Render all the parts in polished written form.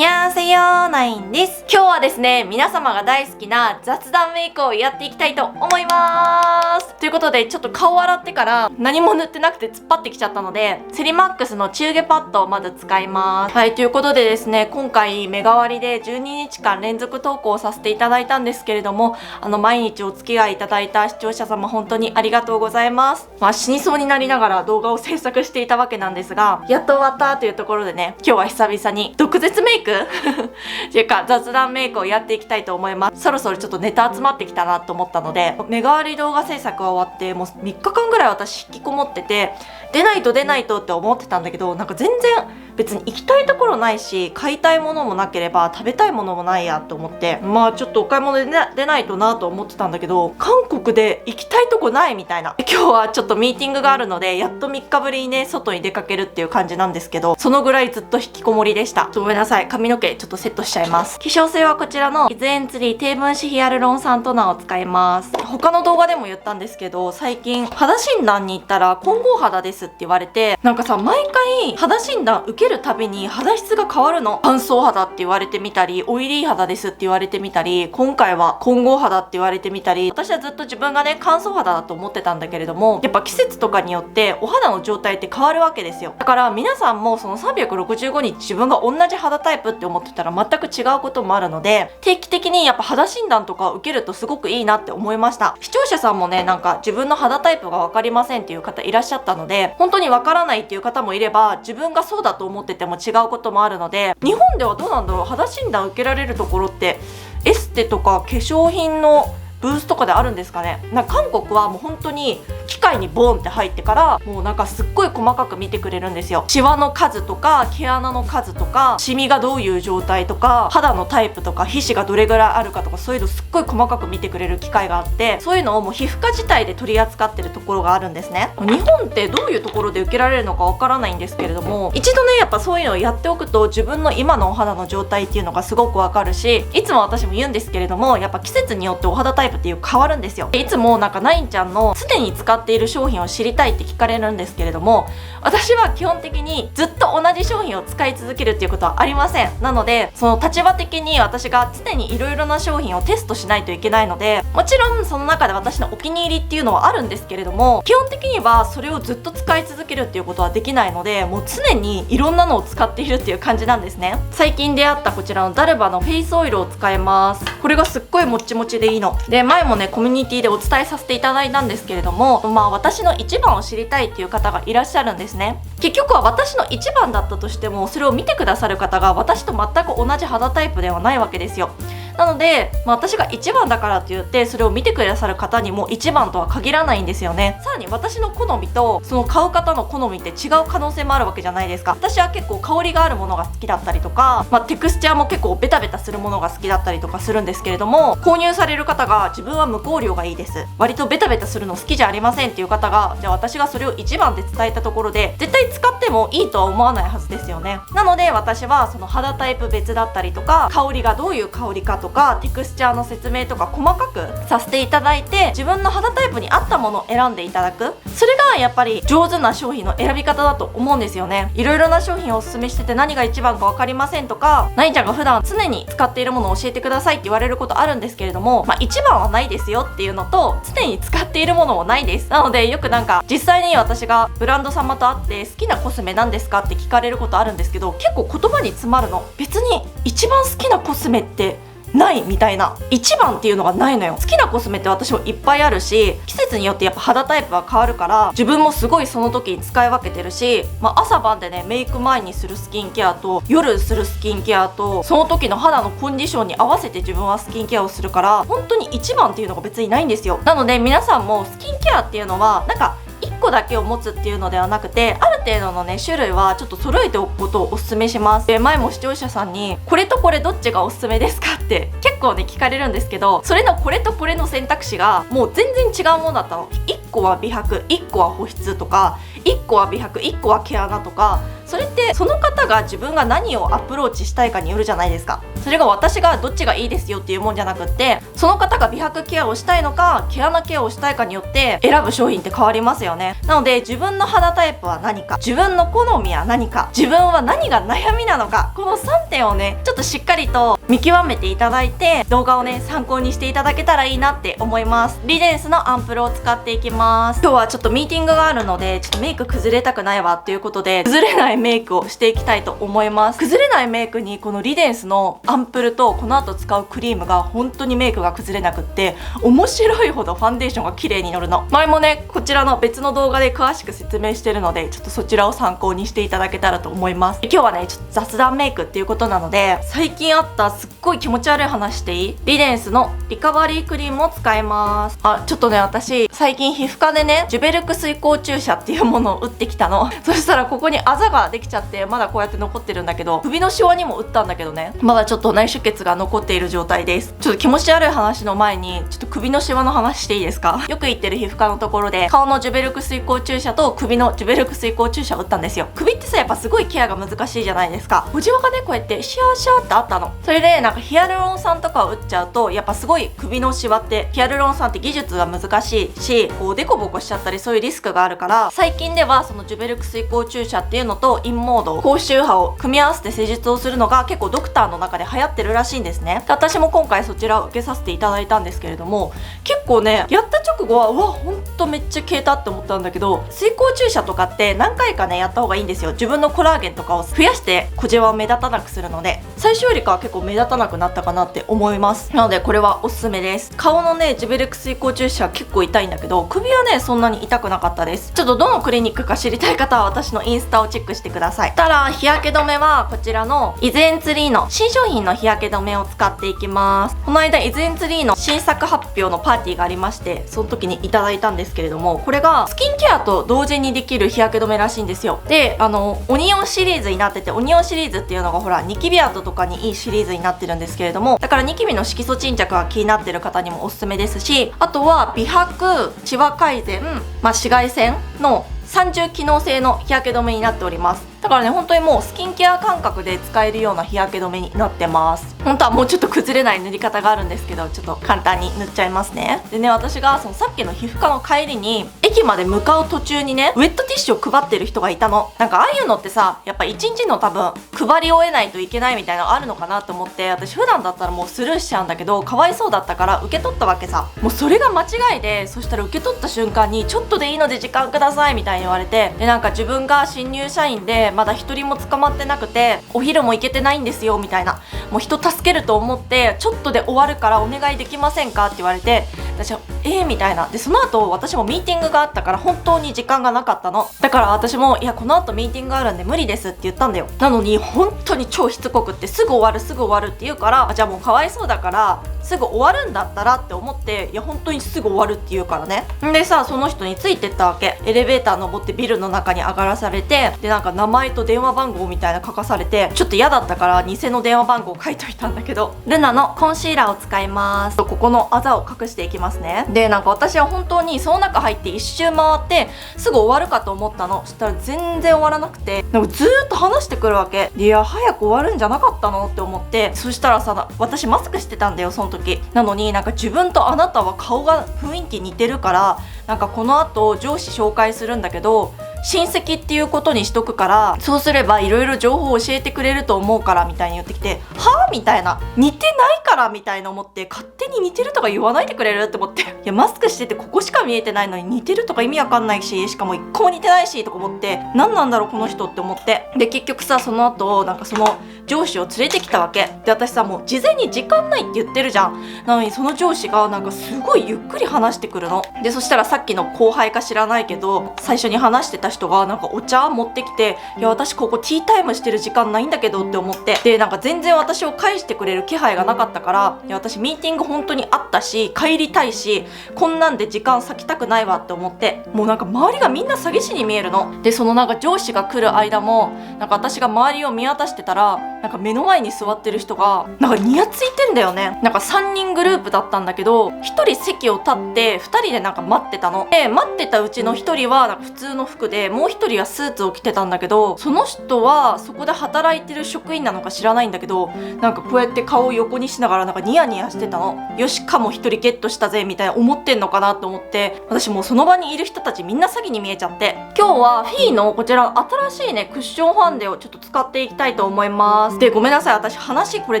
にゃーせよー9です。今日はですね、皆様が大好きな雑談メイクをやっていきたいと思います。ということで、ちょっと顔を洗ってから何も塗ってなくて突っ張ってきちゃったので、セリマックスのチューゲパッドをまず使います。はい、ということでですね、今回目代わりで12日間連続投稿させていただいたんですけれども、毎日お付き合いいただいた視聴者様本当にありがとうございます。死にそうになりながら動画を制作していたわけなんですが、やっと終わったというところでね、今日は久々に毒舌メイクっていうか雑談メイクをやっていきたいと思います。そろそろちょっとネタ集まってきたなと思ったので、目代わり動画制作が終わってもう3日間ぐらい私引きこもってて、出ないとって思ってたんだけど、なんか全然別に行きたいところないし、買いたいものもなければ食べたいものもないやと思って、ちょっとお買い物で出ないとなと思ってたんだけど、韓国で行きたいとこないみたいな。今日はちょっとミーティングがあるので、やっと3日ぶりにね外に出かけるっていう感じなんですけど、そのぐらいずっと引きこもりでした。ごめんなさい、髪の毛ちょっとセットしちゃいます。化粧水はこちらのイズエンツリー低分子ヒアルロン酸トナーを使います。他の動画でも言ったんですけど、最近肌診断に行ったら混合肌ですって言われて、なんかさ、毎回肌診断受けるたびに肌質が変わるの。乾燥肌って言われてみたり、オイリー肌ですって言われてみたり、今回は混合肌って言われてみたり、私はずっと自分がね乾燥肌だと思ってたんだけれども、やっぱ季節とかによってお肌の状態って変わるわけですよ。だから皆さんもその365日自分が同じ肌タイプって思ってたら全く違うこともあるので、定期的にやっぱ肌診断とか受けるとすごくいいなって思いました。視聴者さんもね、なんか自分の肌タイプが分かりませんっていう方いらっしゃったので、本当に分からないっていう方もいれば、自分がそうだと思ってても違うこともあるので、日本ではどうなんだろう、肌診断受けられるところってエステとか化粧品のブースとかであるんですかね。なんか韓国はもう本当に機械にボーンって入ってから、もうなんかすっごい細かく見てくれるんですよ。シワの数とか毛穴の数とか、シミがどういう状態とか、肌のタイプとか、皮脂がどれぐらいあるかとか、そういうのすっごい細かく見てくれる機械があって、そういうのをもう皮膚科自体で取り扱ってるところがあるんですね。日本ってどういうところで受けられるのかわからないんですけれども、一度ねやっぱそういうのをやっておくと、自分の今のお肌の状態っていうのがすごくわかるし、いつも私も言うんですけれども、やっぱ季節によってお肌タイプっていう変わるんですよ。いつもなんかナインちゃんの常に使っている商品を知りたいって聞かれるんですけれども、私は基本的にずっと同じ商品を使い続けるっていうことはありません。なのでその立場的に私が常にいろいろな商品をテストしないといけないので、もちろんその中で私のお気に入りっていうのはあるんですけれども、基本的にはそれをずっと使い続けるっていうことはできないので、もう常にいろんなのを使っているっていう感じなんですね。最近出会ったこちらのダルバのフェイスオイルを使います。これがすっごいもっちもちでいいので、前もねコミュニティでお伝えさせていただいたんですけれども、私の一番を知りたいっていう方がいらっしゃるんですね。結局は私の一番だったとしても、それを見てくださる方が私と全く同じ肌タイプではないわけですよ。なので、私が一番だからって言ってそれを見てくださる方にも一番とは限らないんですよね。さらに私の好みとその買う方の好みって違う可能性もあるわけじゃないですか。私は結構香りがあるものが好きだったりとか、テクスチャーも結構ベタベタするものが好きだったりとかするんですけれども、購入される方が自分は無香料がいいです、割とベタベタするの好きじゃありませんっていう方が、じゃあ私がそれを一番で伝えたところで絶対使ってもいいとは思わないはずですよね。なので私はその肌タイプ別だったりとか、香りがどういう香りかとか、テクスチャーの説明とか細かくさせていただいて、自分の肌タイプに合ったものを選んでいただく、それがやっぱり上手な商品の選び方だと思うんですよね。いろいろな商品をおすすめしてて何が一番か分かりませんとか、ナインちゃんが普段常に使っているものを教えてくださいって言われることあるんですけれども、一番はないですよっていうのと、常に使っているものもないです。なのでよくなんか実際に私がブランド様と会って好きなコスメなんですかって聞かれることあるんですけど、結構言葉に詰まるの。別に一番好きなコスメってないみたいな、一番っていうのがないのよ。好きなコスメって私もいっぱいあるし、季節によってやっぱ肌タイプは変わるから、自分もすごいその時に使い分けてるし、朝晩でねメイク前にするスキンケアと夜するスキンケアと、その時の肌のコンディションに合わせて自分はスキンケアをするから、本当に一番っていうのが別にないんですよ。なので皆さんもスキンケアっていうのはなんか1個だけを持つっていうのではなくて、ある程度のね種類はちょっと揃えておくことをおすすめします。で、前も視聴者さんにこれとこれどっちがおすすめですかって結構ね聞かれるんですけど、それのこれとこれの選択肢がもう全然違うものだったの。1個は美白、1個は保湿とか、1個は美白、1個は毛穴とか、それってその方が自分が何をアプローチしたいかによるじゃないですか。それが私がどっちがいいですよっていうもんじゃなくって、その方が美白ケアをしたいのか毛穴ケアをしたいかによって選ぶ商品って変わりますよね。なので自分の肌タイプは何か、自分の好みは何か、自分は何が悩みなのか、この3点をねちょっとしっかりと見極めていただいて、動画をね参考にしていただけたらいいなって思います。リデンスのアンプルを使っていきます。今日はちょっとミーティングがあるので、ちょっとメイク崩れたくないわっていうことで、崩れないメイクをしていきたいと思います。崩れないメイクにこのリデンスのアンプルとこの後使うクリームが本当にメイクが崩れなくって、面白いほどファンデーションが綺麗にのるの。前もねこちらの別の動画で詳しく説明してるので、ちょっとそちらを参考にしていただけたらと思います。今日はねちょっと雑談メイクっていうことなので、最近あったすっごい気持ち悪い話していい？リデンスのリカバリークリームを使います。ちょっとね私最近皮膚科でねジュベルク水光注射っていうものを打ってきたの。そしたらここにあざができちゃって、まだこうやって残ってるんだけど、首のシワにも打ったんだけどね、まだちょっと内出血が残っている状態です。ちょっと気持ち悪い話の前にちょっと首のシワの話していいですか？よく行ってる皮膚科のところで顔のジュベルク水光注射と首のジュベルク水光注射を打ったんですよ。首ってさやっぱすごいケアが難しいじゃないですか。小じわがねこうやってシャーシャーってあったの。それでなんかヒアルロン酸とかを打っちゃうとやっぱすごい首のシワって、ヒアルロン酸って技術が難しいし、こうデコボコしちゃったりそういうリスクがあるから、最近ではそのジュベルク水光注射っていうのとインモード高周波を組み合わせて施術をするのが結構ドクターの中で流行ってるらしいんですね。で私も今回そちらを受けさせていただいたんですけれども、結構ねやった直後はうわほんとめっちゃ消えたって思ったんだけど、水光注射とかって何回かねやった方がいいんですよ。自分のコラーゲンとかを増やして小じわを目立たなくするので、最初よりかは結構目立たなくなったかなって思います。なのでこれはおすすめです。顔のねジュベルク水光注射は結構痛いんだけど、首はねそんなに痛くなかったです。ちょっとどのクリニックか知りたい方は私のインスタをチェックしてください。たら日焼け止めはこちらのイズエンツリーの新商品の日焼け止めを使っていきます。この間イズエンツリーの新作発表のパーティーがありまして、その時にいただいたんですけれども、これがスキンケアと同時にできる日焼け止めらしいんですよ。でオニオンシリーズになってて、オニオンシリーズっていうのがほらニキビ跡とかにいいシリーズになってるんですけれども、だからニキビの色素沈着が気になってる方にもおすすめですし、あとは美白、シワ改善、紫外線の三重機能性の日焼け止めになっております。だからね本当にもうスキンケア感覚で使えるような日焼け止めになってます。本当はもうちょっと崩れない塗り方があるんですけど、ちょっと簡単に塗っちゃいますね。でね私がそのさっきの皮膚科の帰りに駅まで向かう途中にねウェットティッシュを配ってる人がいたの。なんかああいうのってさやっぱ一日の多分配り終えないといけないみたいなのあるのかなと思って、私普段だったらもうスルーしちゃうんだけど、かわいそうだったから受け取ったわけさ。もうそれが間違いで、そしたら受け取った瞬間にちょっとでいいので時間くださいみたいに言われて、でなんか自分が新入社員でまだ一人も捕まってなくてお昼も行けてないんですよみたいな、もう人助けると思ってちょっとで終わるからお願いできませんかって言われて、私はみたいな。でその後私もミーティングがあったから本当に時間がなかったの。だから私もいやこの後ミーティングあるんで無理ですって言ったんだよ。なのに本当に超しつこくってすぐ終わるすぐ終わるって言うから、じゃあもうかわいそうだからすぐ終わるんだったらって思って、いや本当にすぐ終わるって言うからね。んでさその人についてったわけ。エレベーター登ってビルの中に上がらされて、でなんか名前と電話番号みたいな書かされて、ちょっと嫌だったから偽の電話番号書いといたんだけど、ルナのコンシーラーを使います。ここのあざを隠していきますね。でなんか私は本当にその中入って一周回ってすぐ終わるかと思ったの。そしたら全然終わらなくて、なんかずーっと話してくるわけ。いや早く終わるんじゃなかったのって思って、そしたらさ私マスクしてたんだよその時。なのになんか自分とあなたは顔が雰囲気似てるから、なんかこの後上司紹介するんだけど親戚っていうことにしとくから、そうすればいろいろ情報を教えてくれると思うからみたいに言ってきて、はぁみたいな、似てないからみたいな思って、勝手に似てるとか言わないでくれるって思って、いやマスクしててここしか見えてないのに似てるとか意味わかんないし、しかも一個も似てないしとか思って、何なんだろうこの人って思って、で結局さその後なんかその上司を連れてきたわけで、私さもう事前に時間ないって言ってるじゃん。なのにその上司がなんかすごいゆっくり話してくるので、そしたらさっきの後輩か知らないけど最初に話してた人がなんかお茶持ってきて、いや私ここティータイムしてる時間ないんだけどって思って、でなんか全然私を返してくれる気配がなかったから、いや私ミーティング本当にあったし帰りたいし、こんなんで時間割きたくないわって思って、もうなんか周りがみんな詐欺師に見えるので、そのなんか上司が来る間もなんか私が周りを見渡してたら、なんか目の前に座ってる人がなんかニヤついてんだよね。なんか3人グループだったんだけど、1人席を立って2人でなんか待ってたので、待ってたうちの1人はなんか普通の服で、もう1人はスーツを着てたんだけど、その人はそこで働いてる職員なのか知らないんだけど、なんかこうやって顔を横にしながらなんかニヤニヤしてたの。よしかも1人ゲットしたぜみたいな思ってんのかなと思って、私もうその場にいる人たちみんな詐欺に見えちゃって、今日はフィーのこちら新しいねクッションファンデをちょっと使っていきたいと思います。でごめんなさい、私話これ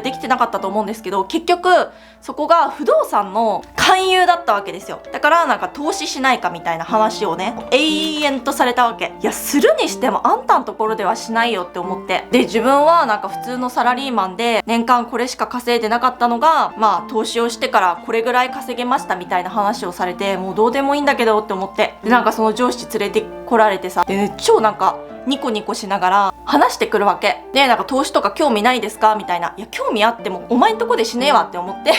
できてなかったと思うんですけど、結局そこが不動産の勧誘だったわけですよ。だからなんか投資しないかみたいな話をね永遠とされたわけ。いやするにしてもあんたのところではしないよって思って、で自分はなんか普通のサラリーマンで年間これしか稼いでなかったのが、まあ投資をしてからこれぐらい稼げましたみたいな話をされて、もうどうでもいいんだけどって思って、でなんかその上司連れてこられてさ、で、ね、超なんかニコニコしながら話してくるわけで、なんか投資とか興味ないですかみたいな。いや興味あってもお前んとこでしねえわって思って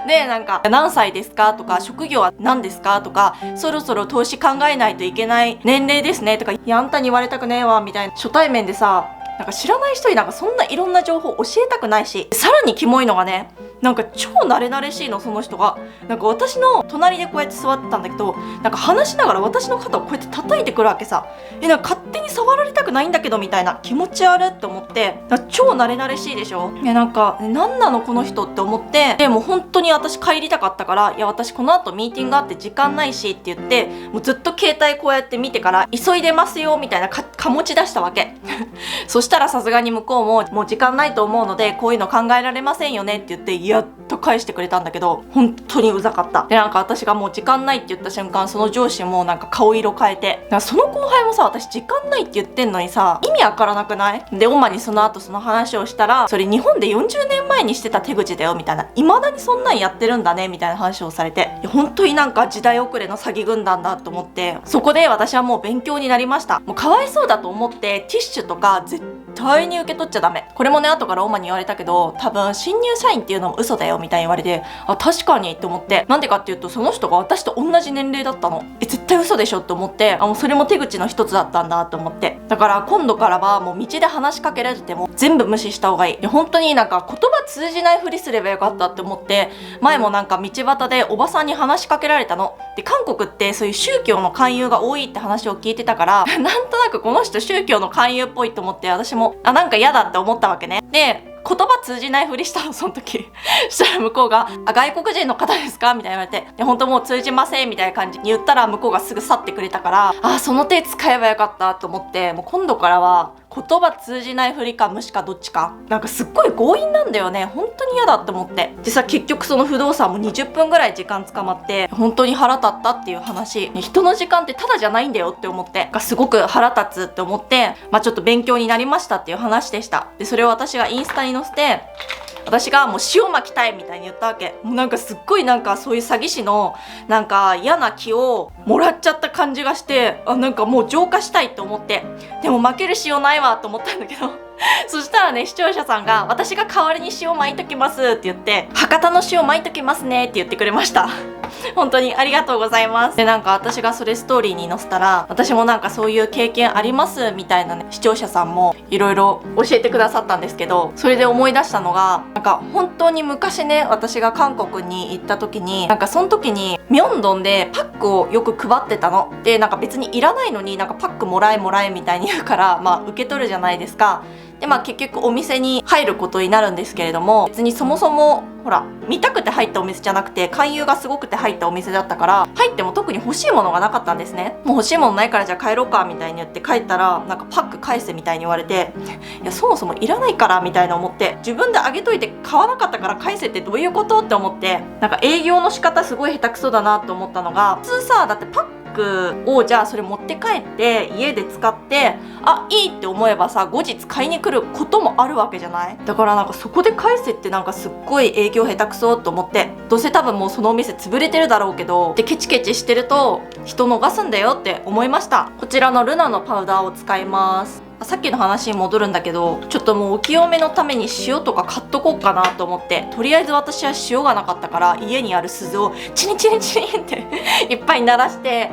でなんか何歳ですかとか、職業は何ですかとか、そろそろ投資考えないといけない年齢ですねとか、いやあんたに言われたくねえわみたいな。初対面でさ、なんか知らない人になんかそんないろんな情報教えたくないし、さらにキモいのがね、なんか超慣れ慣れしいの、その人が。なんか私の隣でこうやって座ってたんだけど、なんか話しながら私の肩をこうやって叩いてくるわけさ。なんか勝手に触られたくないんだけどみたいな、気持ち悪って思って、なんか超慣れ慣れしいでしょ。なんか何なのこの人って思って、でもう本当に私帰りたかったから、いや私この後ミーティングあって時間ないしって言って、もうずっと携帯こうやって見てから、急いでますよみたいなか持ち出したわけそしたらさすがに向こうももう時間ないと思うのでこういうの考えられませんよねって言って、やっと返してくれたんだけど、本当にうざかった。でなんか私がもう時間ないって言った瞬間、その上司もなんか顔色変えて、なんかその後輩もさ、私時間ないって言ってんのにさ意味わからなくない？で主にその後その話をしたら、それ日本で40年前にしてた手口だよみたいな、未だにそんなんやってるんだねみたいな話をされて、いや本当になんか時代遅れの詐欺軍団だと思って、そこで私はもう勉強になりました。もうかわいそうだと思って、ティッシュとか絶対に受け取っちゃダメ。これもね後からオーマに言われたけど、多分新入社員っていうのも嘘だよみたいに言われて、あ確かにって思って、なんでかっていうとその人が私と同じ年齢だったの。絶対嘘でしょって思って、もうそれも手口の一つだったんだと思って、だから今度からはもう道で話しかけられても全部無視した方がいい。本当になんか言葉通じないふりすればよかったって思って、前もなんか道端でおばさんに話しかけられたので、韓国ってそういう宗教の勧誘が多いって話を聞いてたからなんとなくこの人宗教の勧誘っぽいと思って、私もなんか嫌だって思ったわけね。で言葉通じないふりしたの、その時したら向こうが外国人の方ですかみたいな言われて、本当もう通じませんみたいな感じに言ったら、向こうがすぐ去ってくれたから、その手使えばよかったと思って、もう今度からは言葉通じないふりか無視かどっちか。なんかすっごい強引なんだよね。本当に嫌だって思って。でさ、結局その不動産も20分ぐらい時間捕まって、本当に腹立ったっていう話。人の時間ってただじゃないんだよって思って、すごく腹立つって思って、ちょっと勉強になりましたっていう話でした。でそれを私がインスタに載せて、私がもう塩巻きたいみたいに言ったわけ。もうなんかすっごいなんかそういう詐欺師のなんか嫌な気をもらっちゃった感じがして、なんかもう浄化したいと思って、でも負ける塩ないわと思ったんだけどそしたらね、視聴者さんが私が代わりに塩巻いときますって言って、博多の塩巻いときますねって言ってくれました本当にありがとうございます。でなんか私がそれストーリーに載せたら、私もなんかそういう経験ありますみたいなね、視聴者さんもいろいろ教えてくださったんですけど、それで思い出したのが、なんか本当に昔ね、私が韓国に行った時に、なんかその時にミョンドンでパックをよく配ってたので、なんか別にいらないのになんかパックもらえみたいに言うから、受け取るじゃないですか。で結局お店に入ることになるんですけれども、別にそもそもほら見たくて入ったお店じゃなくて、勧誘がすごくて入ったお店だったから、入っても特に欲しいものがなかったんですね。もう欲しいものないからじゃあ帰ろうかみたいに言って帰ったら、なんかパック返せみたいに言われて、いやそもそもいらないからみたいな思って、自分であげといて買わなかったから返せってどういうことって思って、なんか営業の仕方すごい下手くそだなって思ったのが、普通さ、だってパッククをじゃあそれ持って帰って家で使っていいって思えばさ、後日買いに来ることもあるわけじゃない。だからなんかそこで返せってなんかすっごい営業下手くそと思って、どうせ多分もうそのお店潰れてるだろうけどでケチケチしてると人逃すんだよって思いました。こちらのルナのパウダーを使います。さっきの話に戻るんだけど、ちょっともうお清めのために塩とか買っとこうかなと思って、とりあえず私は塩がなかったから家にある鈴をチリチリチリっていっぱい鳴らして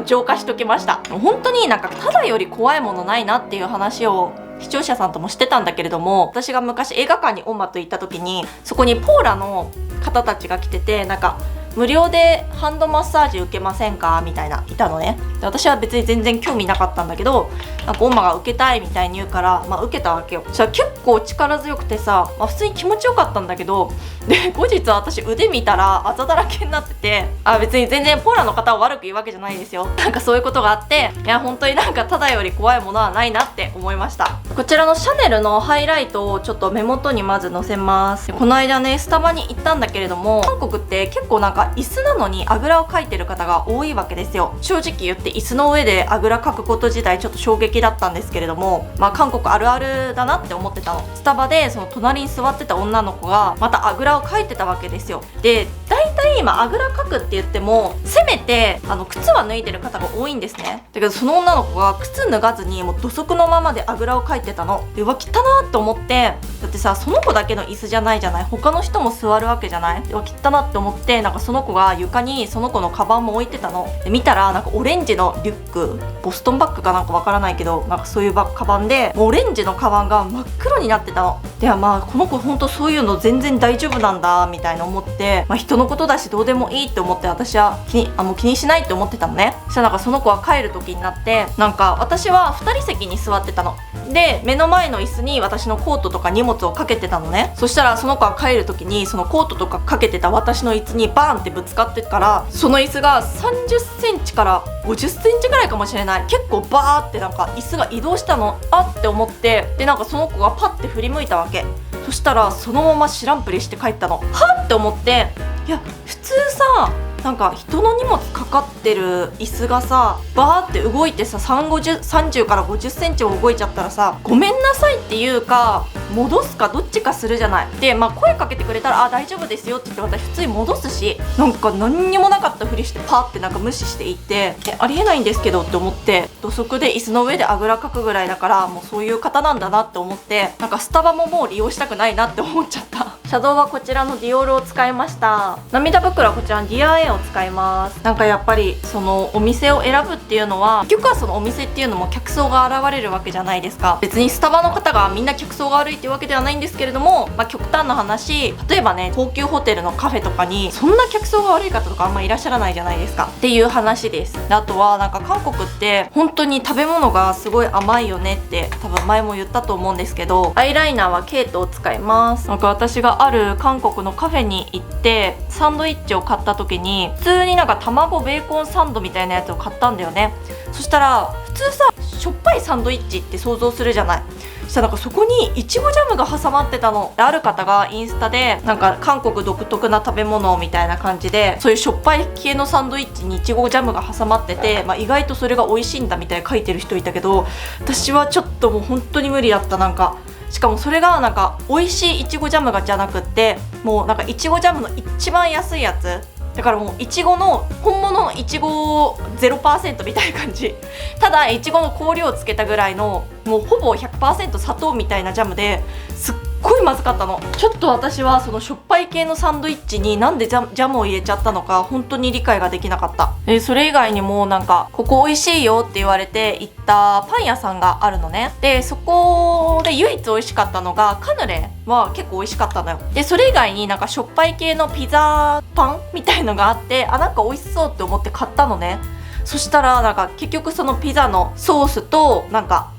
浄化しときました。本当になんかただより怖いものないなっていう話を視聴者さんともしてたんだけれども、私が昔映画館にオンマと行った時にそこにポーラの方たちが来てて、なんか無料でハンドマッサージ受けませんかみたいないたのね。で私は別に全然興味なかったんだけど、なんかオンマが受けたいみたいに言うから、受けたわけよ。そしたら結構力強くてさ、普通に気持ちよかったんだけど、で後日私腕見たらあざだらけになってて、別に全然ポーラの方を悪く言うわけじゃないんですよ。なんかそういうことがあって、いや本当になんかただより怖いものはないなって思いました。こちらのシャネルのハイライトをちょっと目元にまずのせます。でこの間ねスタバに行ったんだけれども、韓国って結構なんか椅子なのにあぐらをかいてる方が多いわけですよ。正直言って椅子の上であぐらかくこと自体ちょっと衝撃だったんですけれども、韓国あるあるだなって思ってたの。スタバでその隣に座ってた女の子がまたあぐらをかいてたわけですよ。で大体今あぐらかくって言ってもせめて靴は脱いでる方が多いんですね。だけどその女の子が靴脱がずにもう土足のままであぐらをかいてたの。でうわ汚なって思って、だってさその子だけの椅子じゃないじゃない、他の人も座るわけじゃない。でうわ汚なって思って、なんかその子が床にその子のカバンも置いてたの。で見たらなんかオレンジのリュック、ボストンバッグかなんかわからないけど、なんかそういうカバンでもうオレンジのカバンが真っ黒になってたの。でこの子ほんとそういうの全然大丈夫なんだみたいな思って、人のことだしどうでもいいって思って私はもう気にしないって思ってたのね。そしたらなんかその子は帰る時になって、なんか私は2人席に座ってたので、目の前の椅子に私のコートとか荷物をかけてたのね。そしたらその子が帰る時にそのコートとかかけてた私の椅子にバーンってぶつかってから、その椅子が30センチから50センチぐらいかもしれない、結構バーってなんか椅子が移動したの。って思って、でなんかその子がパッて振り向いたわけ。そしたらそのまま知らんぷりして帰ったの。って思って、いや普通さなんか人の荷物かかってる椅子がさバーって動いてさ30から50センチも動いちゃったらさ、ごめんなさいっていうか戻すかどっちかするじゃない。で声かけてくれたら大丈夫ですよって言って私普通に戻すし、なんか何にもなかったふりしてパーってなんか無視していって、ありえないんですけどって思って、土足で椅子の上であぐらかくぐらいだからもうそういう方なんだなって思って、なんかスタバももう利用したくないなって思っちゃった。シャドウはこちらのディオールを使いました。涙袋はこちらのディアエンを使います。なんかやっぱりそのお店を選ぶっていうのは、結局はそのお店っていうのも客層が現れるわけじゃないですか。別にスタバの方がみんな客層が悪いっていうわけではないんですけれども、極端な話、例えばね高級ホテルのカフェとかにそんな客層が悪い方とかあんまいらっしゃらないじゃないですかっていう話です。であとはなんか韓国って本当に食べ物がすごい甘いよねって多分前も言ったと思うんですけど、アイライナーはケイトを使います。なんか私がある韓国のカフェに行ってサンドイッチを買った時に普通になんか卵ベーコンサンドみたいなやつを買ったんだよね。そしたら普通さしょっぱいサンドイッチって想像するじゃない。そしたらなんかそこにいちごジャムが挟まってたの。ある方がインスタでなんか韓国独特な食べ物みたいな感じで、そういうしょっぱい系のサンドイッチにいちごジャムが挟まってて、意外とそれが美味しいんだみたいな書いてる人いたけど、私はちょっともう本当に無理だった。なんかしかもそれがなんか美味しいいちごジャムがじゃなくって、もうなんかいちごジャムの一番安いやつだから、もういちごの本物のいちご 0% みたいな感じ。ただいちごの香料をつけたぐらいのもうほぼ 100% 砂糖みたいなジャムですっごいまずかったの。ちょっと私はそのしょっぱい系のサンドイッチになんでジャムを入れちゃったのか本当に理解ができなかった。それ以外にもなんかここ美味しいよって言われて行ったパン屋さんがあるのね。でそこで唯一美味しかったのがカヌレは結構美味しかったのよ。でそれ以外になんかしょっぱい系のピザパンみたいのがあって、なんか美味しそうって思って買ったのね。そしたらなんか結局そのピザのソースとなんか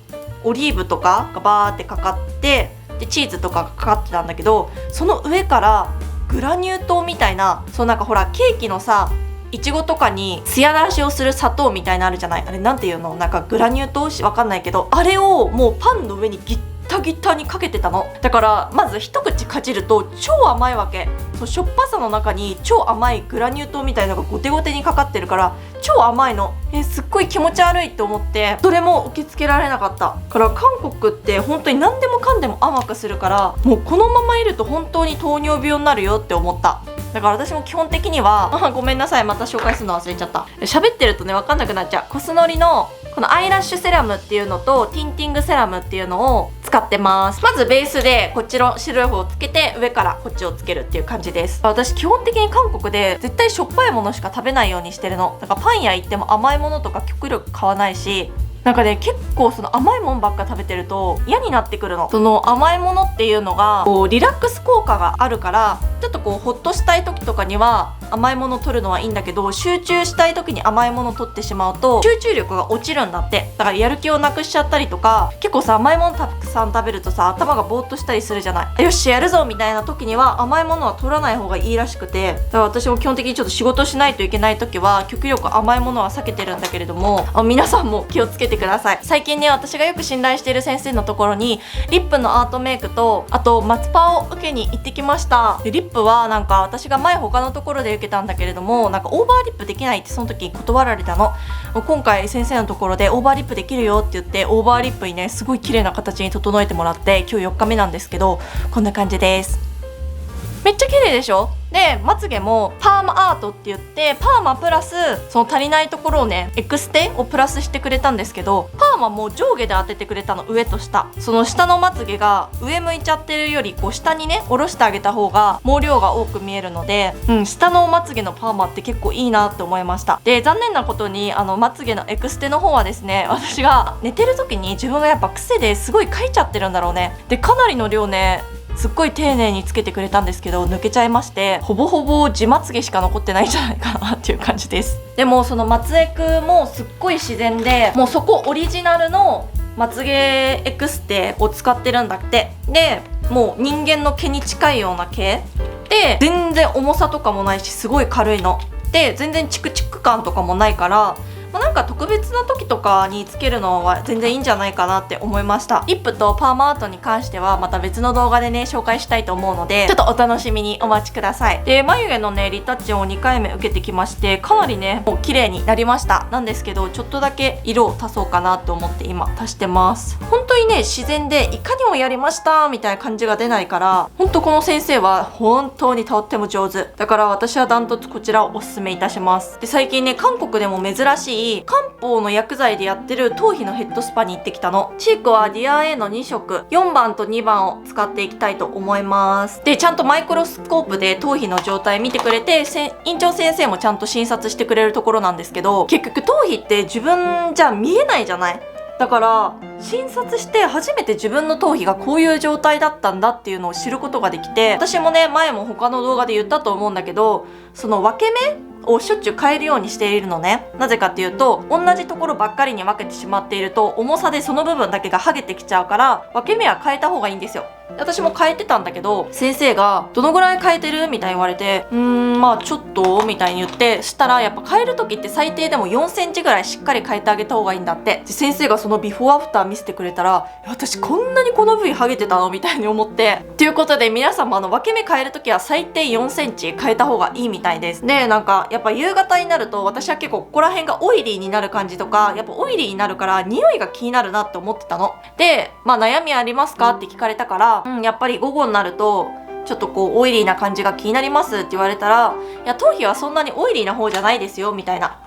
オリーブとかがバーってかかって、でチーズとかがかかってたんだけど、その上からグラニュー糖みたいな、そうなんかほらケーキのさいちごとかにツヤ出しをする砂糖みたいなのあるじゃない。あれなんていうの、なんかグラニュー糖わかんないけど、あれをもうパンの上にぎっタギタにかけてたの。だからまず一口かじると超甘いわけ。そう、しょっぱさの中に超甘いグラニュー糖みたいのがゴテゴテにかかってるから超甘いの。すっごい気持ち悪いって思ってどれも受け付けられなかったから韓国って本当に何でもかんでも甘くするから、もうこのままいると本当に糖尿病になるよって思った。だから私も基本的にはごめんなさい、また紹介するの忘れちゃった。喋ってるとね分かんなくなっちゃう。コスノリのこのアイラッシュセラムっていうのとティンティングセラムっていうのを使ってます。まずベースでこっちの白い方をつけて上からこっちをつけるっていう感じです。私基本的に韓国で絶対しょっぱいものしか食べないようにしてるの。だからパン屋行っても甘いものとか極力買わないし、なんかね結構その甘いものばっか食べてると嫌になってくるの。その甘いものっていうのがこうリラックス効果があるから、ちょっとこうホッとしたい時とかには甘いもの取るのはいいんだけど、集中したい時に甘いもの取ってしまうと集中力が落ちるんだって。だからやる気をなくしちゃったりとか、結構さ甘いものたくさん食べるとさ頭がぼーっとしたりするじゃない。よしやるぞみたいな時には甘いものは取らない方がいいらしくて、だから私も基本的にちょっと仕事しないといけない時は極力甘いものは避けてるんだけれども、皆さんも気をつけてください。最近ね私がよく信頼している先生のところにリップのアートメイクとあとマツパを受けに行ってきました。でリップはなんか私が前他のところで受けたんだけれども、なんかオーバーリップできないってその時断られたの。今回先生のところでオーバーリップできるよって言って、オーバーリップにねすごい綺麗な形に整えてもらって、今日4日目なんですけどこんな感じです。めっちゃ綺麗でしょ。でまつげもパーマアートって言って、パーマプラスその足りないところをねエクステをプラスしてくれたんですけど、パーマも上下で当ててくれたの。上と下、その下のまつげが上向いちゃってるよりこう下にね下ろしてあげた方が毛量が多く見えるので、下のまつげのパーマって結構いいなって思いました。で残念なことにまつげのエクステの方はですね、私が寝てる時に自分がやっぱ癖ですごいかいちゃってるんだろうね。でかなりの量ねすっごい丁寧につけてくれたんですけど抜けちゃいまして、ほぼほぼ地まつげしか残ってないんじゃないかなっていう感じです。でもそのまつエクもすっごい自然で、もうそこオリジナルのまつげエクステを使ってるんだって。でもう人間の毛に近いような毛で、全然重さとかもないしすごい軽いので、全然チクチク感とかもないから、なんか特別な時とかにつけるのは全然いいんじゃないかなって思いました。リップとパーマアートに関してはまた別の動画でね紹介したいと思うので、ちょっとお楽しみにお待ちください。で眉毛のねリタッチを2回目受けてきまして、かなりねもう綺麗になりました。なんですけどちょっとだけ色を足そうかなと思って今足してます。本当にね自然でいかにもやりましたみたいな感じが出ないから、本当この先生は本当にとっても上手だから、私はダントツこちらをおすすめいたします。で最近ね韓国でも珍しい漢方の薬剤でやってる頭皮のヘッドスパに行ってきたの。チークはディアー A の2色4番と2番を使っていきたいと思います。でちゃんとマイクロスコープで頭皮の状態見てくれて、院長先生もちゃんと診察してくれるところなんですけど、結局頭皮って自分じゃ見えないじゃない。だから診察して初めて自分の頭皮がこういう状態だったんだっていうのを知ることができて、私もね前も他の動画で言ったと思うんだけど、その分け目をしょっちゅう変えるようにしているのね。なぜかっていうと、同じところばっかりに分けてしまっていると重さでその部分だけが剥げてきちゃうから、分け目は変えた方がいいんですよ。私も変えてたんだけど、先生がどのぐらい変えてるみたいに言われて、まあちょっとみたいに言って、したらやっぱ変える時って最低でも4センチぐらいしっかり変えてあげた方がいいんだって。で先生がそのビフォーアフター見せてくれたら、私こんなにこの部位剥げてたのみたいに思って、ということで皆さんも分け目変える時は最低4センチ変えた方がいいみたいです。でなんかやっぱ夕方になると私は結構ここら辺がオイリーになる感じとか、やっぱオイリーになるから匂いが気になるなって思ってたので、悩みありますかって聞かれたから、やっぱり午後になるとちょっとこうオイリーな感じが気になりますって言われたら、いや頭皮はそんなにオイリーな方じゃないですよみたいな。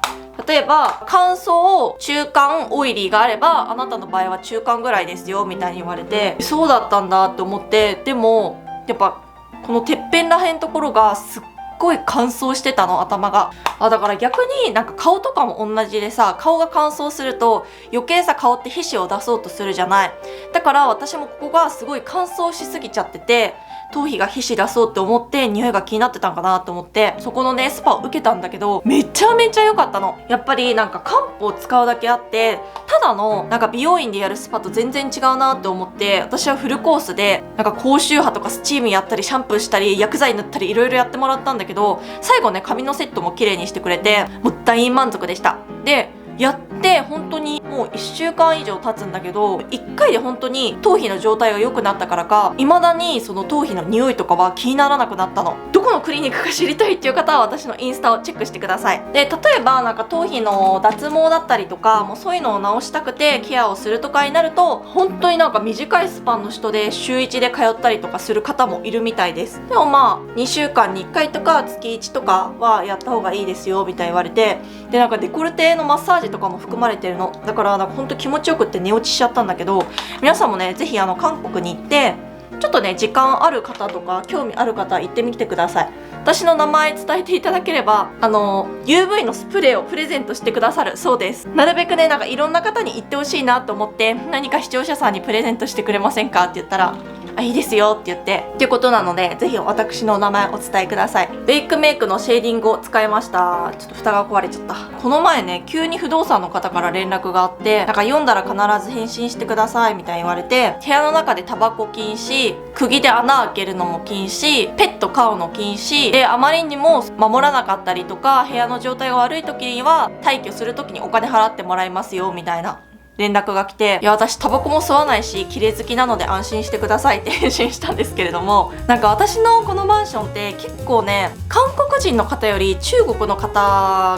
例えば乾燥中間オイリーがあれば、あなたの場合は中間ぐらいですよみたいに言われて、そうだったんだって思って、でもやっぱこのてっぺんらへんところがすっごい乾燥してたの、頭が。だから逆になんか顔とかも同じでさ、顔が乾燥すると余計さ顔って皮脂を出そうとするじゃない。だから私もここがすごい乾燥しすぎちゃってて、頭皮が皮脂出そうって思って匂いが気になってたんかなと思って、そこのねスパを受けたんだけど、めちゃめちゃ良かったの。やっぱりなんか漢方を使うだけあって、ただのなんか美容院でやるスパと全然違うなって思って、私はフルコースでなんか高周波とかスチームやったりシャンプーしたり薬剤塗ったりいろいろやってもらったんだけど、最後ね髪のセットも綺麗にしてくれて、もう大満足でした。でやって本当にももう1週間以上経つんだけど、1回で本当に頭皮の状態が良くなったからか、未だにその頭皮の匂いとかは気にならなくなったの。どこのクリニックか知りたいっていう方は私のインスタをチェックしてください。で、例えばなんか頭皮の脱毛だったりとか、もうそういうのを直したくてケアをするとかになると、本当になんか短いスパンの人で週1で通ったりとかする方もいるみたいです。でもまあ2週間に1回とか月1とかはやった方がいいですよみたいに言われて、でなんかデコルテのマッサージとかも含まれてるのだから、なんかほんと気持ちよくって寝落ちしちゃったんだけど、皆さんもねぜひ韓国に行ってちょっとね時間ある方とか興味ある方行ってみてください。私の名前伝えていただければUV のスプレーをプレゼントしてくださるそうです。なるべくねなんかいろんな方に言ってほしいなと思って、何か視聴者さんにプレゼントしてくれませんかって言ったら、いいですよって言ってっていうことなので、ぜひ私の名前お伝えください。ベイクメイクのシェーディングを使いました。ちょっと蓋が壊れちゃった。この前ね急に不動産の方から連絡があって、なんか読んだら必ず返信してくださいみたいに言われて、部屋の中でタバコ禁止、釘で穴開けるのも禁止、ペット飼うの禁止で、あまりにも守らなかったりとか部屋の状態が悪い時には退去する時にお金払ってもらいますよみたいな連絡が来て、いや私タバコも吸わないし綺麗好きなので安心してくださいって返信したんですけれども、なんか私のこのマンションって結構ね韓国人の方より中国の方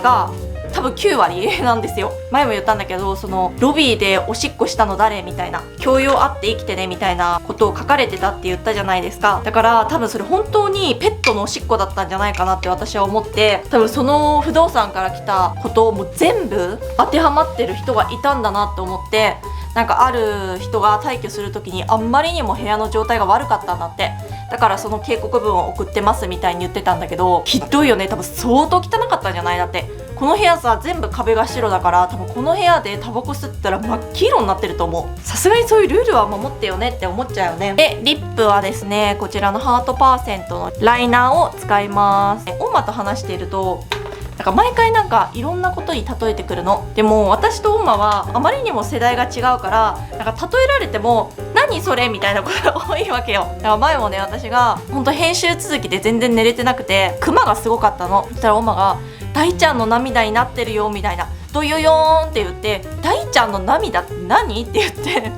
が多分9割なんですよ。前も言ったんだけど、そのロビーでおしっこしたの誰みたいな、教養あって生きてねみたいなことを書かれてたって言ったじゃないですか。だから多分それ本当にペットのおしっこだったんじゃないかなって私は思って、多分その不動産から来たことをもう全部当てはまってる人がいたんだなと思って、なんかある人が退去する時にあんまりにも部屋の状態が悪かったんだって、だからその警告文を送ってますみたいに言ってたんだけど、ひどいよね。多分相当汚かったんじゃない？だってこの部屋さ全部壁が白だから、多分この部屋でタバコ吸ったら真っ黄色になってると思う。さすがにそういうルールは守ってよねって思っちゃうよね。でリップはですね、こちらのハートパーセントのライナーを使います。オンマと話しているとなんか毎回なんかいろんなことに例えてくるの。でも私とオンマはあまりにも世代が違うから、なんか例えられても何それみたいなことが多いわけよ。だから前もね私が本当編集続きで全然寝れてなくて、クマがすごかったの。そしたらオンマが大ちゃんの涙になってるよみたいな、ドヨヨーンって言って、大ちゃんの涙って何って言って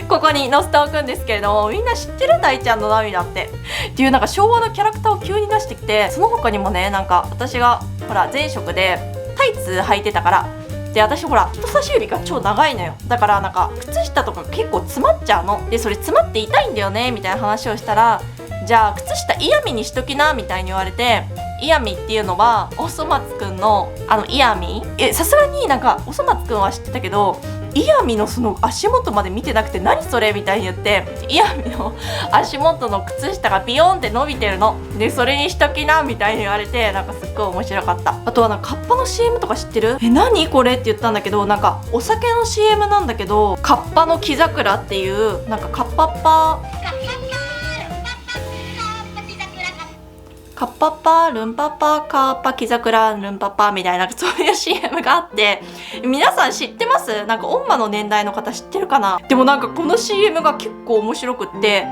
ここに載せておくんですけれども、みんな知ってる？大ちゃんの涙っていうなんか昭和のキャラクターを急に出してきて、その他にもねなんか私がほら前職でタイツ履いてたから、で私ほら人差し指が超長いのよ。だからなんか靴下とか結構詰まっちゃうので、それ詰まって痛いんだよねみたいな話をしたら、じゃあ靴下イヤミにしときなみたいに言われて、イヤミっていうのはおそ松くんのイヤミ、さすがになんかおそ松くんは知ってたけど、イヤミのその足元まで見てなくて何それみたいに言って、イヤミの足元の靴下がビヨーンって伸びてるので、それにしときなみたいに言われて、なんかすっごい面白かった。あとはなんかカッパの CM とか知ってる？何これって言ったんだけど、なんかお酒の CM なんだけど、カッパの木桜っていうなんかカッパッパカッパッパルンパッパカッパキザクラルンパッパみたいなそういう CM があって、皆さん知ってます？なんかオンマの年代の方知ってるかな？でもなんかこの CM が結構面白くって、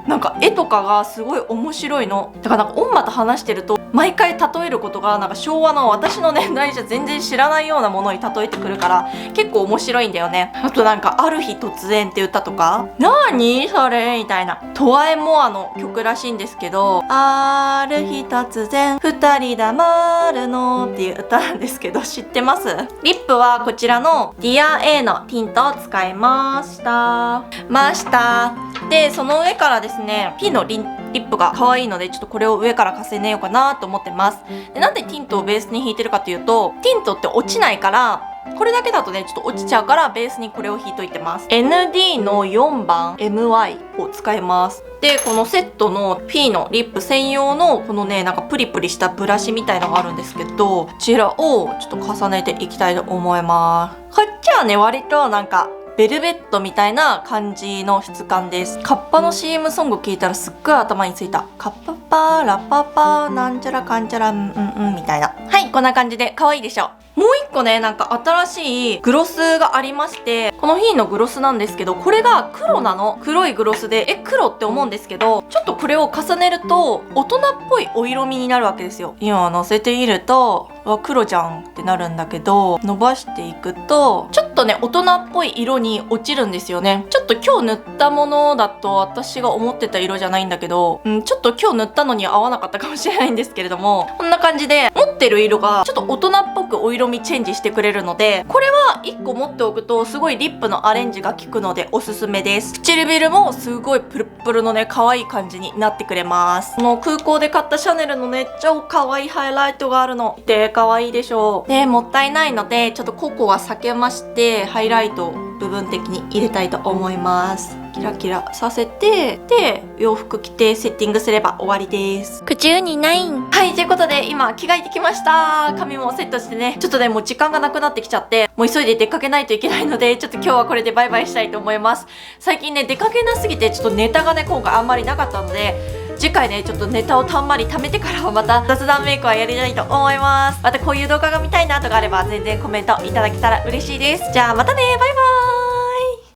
なんか絵とかがすごい面白いの。だからなんかオンマと話してると毎回例えることがなんか昭和の私の年代じゃ全然知らないようなものに例えてくるから結構面白いんだよね。あとなんかある日突然って歌とか、なーにそれみたいなトワエモアの曲らしいんですけど、ある日突然二人黙るのっていう歌なんですけど、知ってます？リップはこちらのディア A のティントを使いましたで、その上からですね P のリップが可愛いので、ちょっとこれを上から重ねようかなと思ってます。で、なんでティントをベースに引いてるかというと、ティントって落ちないから、これだけだとねちょっと落ちちゃうから、ベースにこれを引いといてます。 ND の4番 MY を使います。で、このセットの P のリップ専用のこのねなんかプリプリしたブラシみたいのがあるんですけど、こちらをちょっと重ねていきたいと思います。こっちはね割となんかベルベットみたいな感じの質感です。カッパの CM ソング聞いたらすっごい頭についた。カッパパーラッパパーなんちゃらかんちゃらみたいな。はい、こんな感じで可愛いでしょ。もう一個ね、なんか新しいグロスがありまして、このヒーのグロスなんですけど、これが黒なの。黒いグロスで、黒って思うんですけど、ちょっとこれを重ねると大人っぽいお色味になるわけですよ。今のせてみると、黒じゃんってなるんだけど、伸ばしていくとちょっとね大人っぽい色に落ちるんですよね。ちょっと今日塗ったものだと私が思ってた色じゃないんだけど、ちょっと今日塗ったのに合わなかったかもしれないんですけれども、こんな感じで持ってる色がちょっと大人っぽくお色味チェンジしてくれるので、これは1個持っておくとすごいリップのアレンジが効くのでおすすめです。唇もすごいプルップルのね可愛い感じになってくれます。この空港で買ったシャネルのね超可愛いハイライトがあるので可愛いでしょう。でもったいないのでちょっとココは避けましてハイライトを部分的に入れたいと思います。キラキラさせて、で洋服着てセッティングすれば終わりです。口にないん。はい、ということで今着替えてきました。髪もセットしてね、ちょっとねもう時間がなくなってきちゃって、もう急いで出かけないといけないので、ちょっと今日はこれでバイバイしたいと思います。最近ね出かけなすぎてちょっとネタがね今回あんまりなかったので、次回ねちょっとネタをたんまり貯めてからまた雑談メイクはやりたいと思います。またこういう動画が見たいなとかあれば全然コメントいただけたら嬉しいです。じゃあまたね、バイバーイ。